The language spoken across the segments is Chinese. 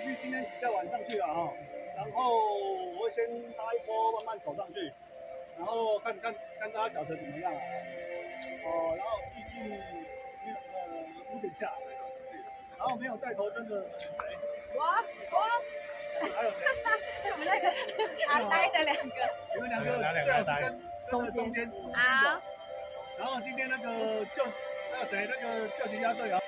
今天比较晚上去了哈，然后我会先搭一波慢慢走上去，然后看大家脚程怎么样啊？哦，然后预计5点下，然后没有带头灯的谁？我，还有谁？我们那个阿呆的2个，你们2个最好是跟中间好。然后今天那个救急鸭队啊。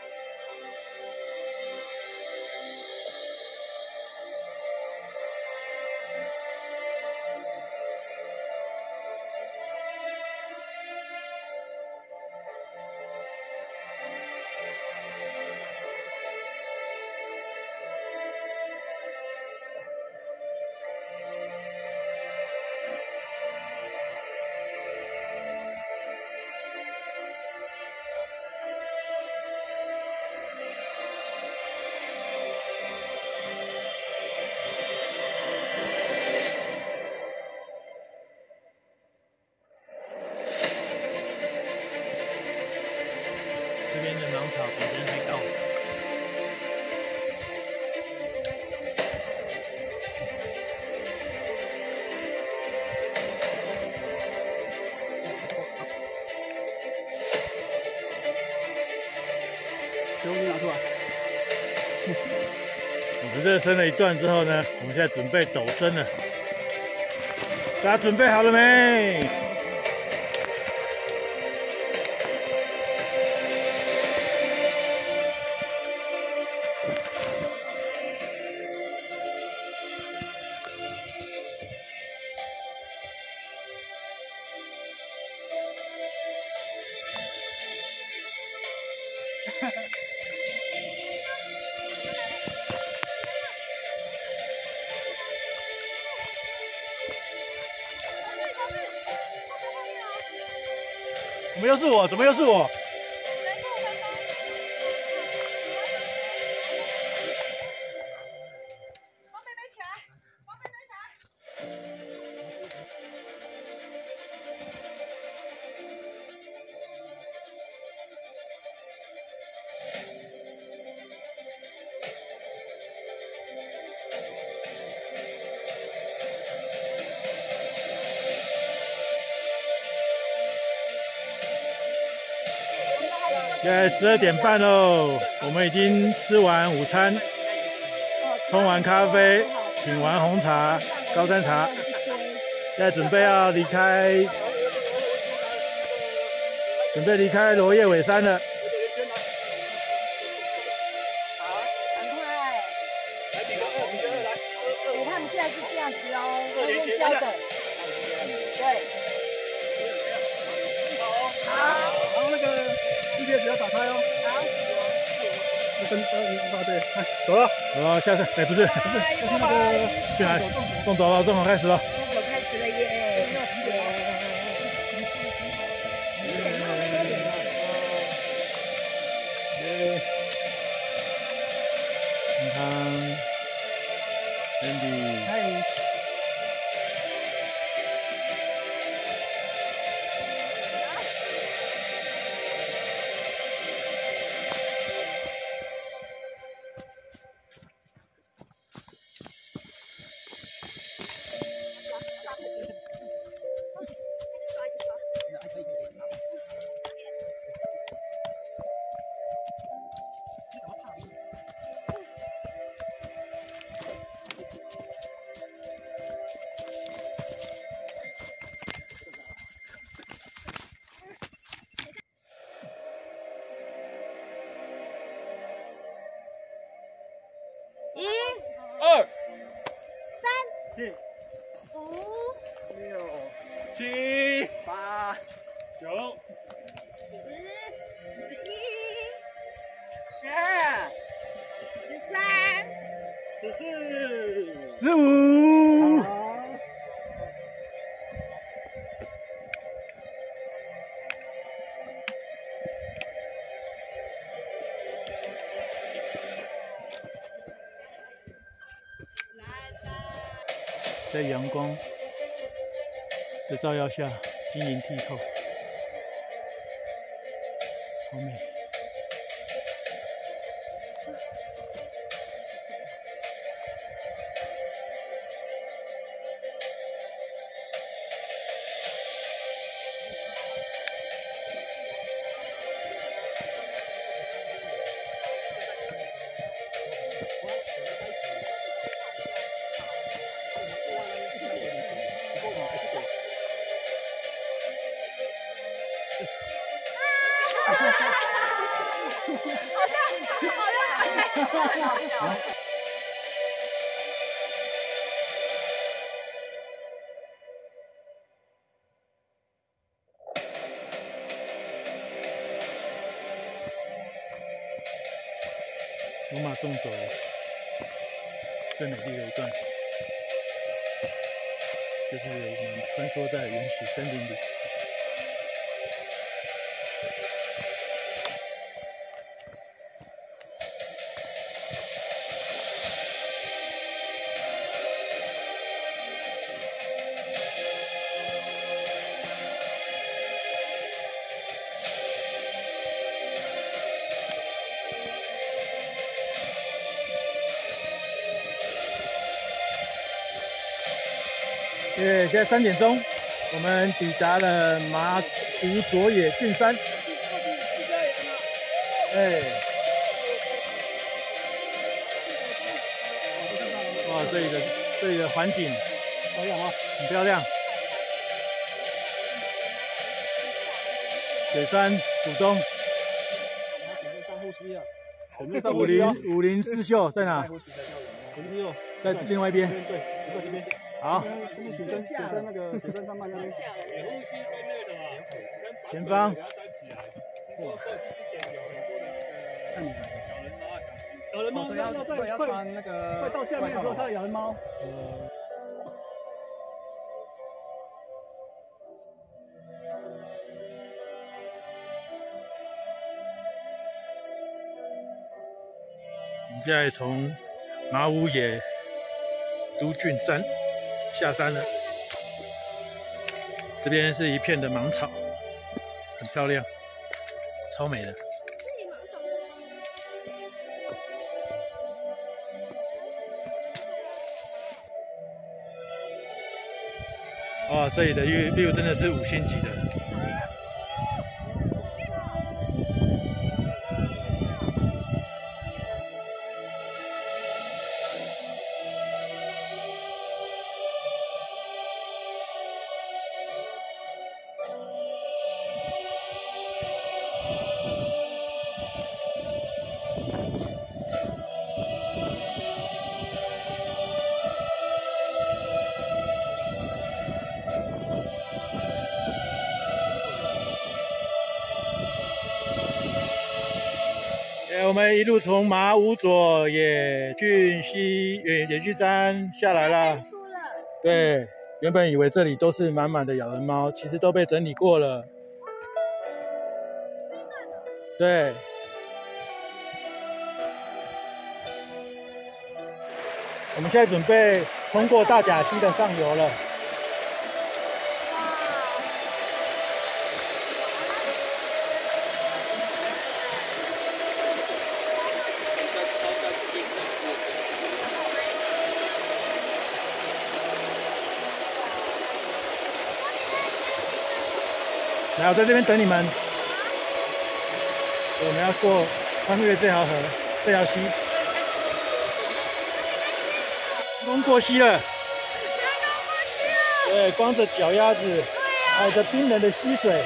这边的芒草比别人还高。全部拿出来。我们热身了一段之后呢，我们现在准备陡升了。大家准备好了没？怎么又是我？怎么又是我？王妹妹起来，王妹妹起来。现在12点半喽，我们已经吃完午餐，冲完咖啡，品完红茶、高山茶，现在准备要离开，准备离开罗叶尾山了。赶快！来比个2来。他们现在是这样子哦，这边教的。对。好。然后那个GPS 要打开哦。好。对，走了。哦，下次，哎，不是，那个去哪里？纵走了，纵走开始了。纵走开始了耶！健康 ，Andy， 嗨。1、2、 3、 4、 5、 6、 7、 8、 9、 11、12、13、 15。好。在阳光的照耀下，晶莹剔透，好美。罗马纵走最美丽的一段，就是我们穿梭在原始森林里。现在3点钟，我们抵达了麻湖佐野郡山。哇，这里的环境漂亮啊，很漂亮。雪山主东，准备上呼吸啊，武林四秀在哪？在另外一边。对，在这边。好，雪山那个雪山上面那边。呼吸跟那个什么，前方。咬人猫要在穿那个快到下面的时候才咬人猫。我们现在从麻屋野都郡山下山了，这边是一片的芒草，很漂亮，超美的。哇，这里的 view 真的是5星级的。我们一路从麻屋佐野郡山下来了。对，原本以为这里都是满满的咬人猫，其实都被整理过了。对。我们现在准备通过大甲溪的上游了。来，我在这边等你们。我们要穿越这条溪。成功过溪了。对，光着脚丫子，踩着冰冷的溪水。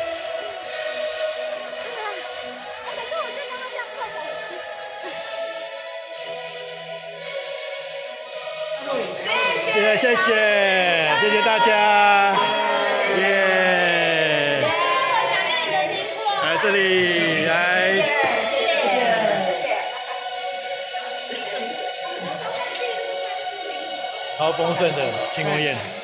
谢谢大家，耶！来这里来，超丰盛的庆功宴。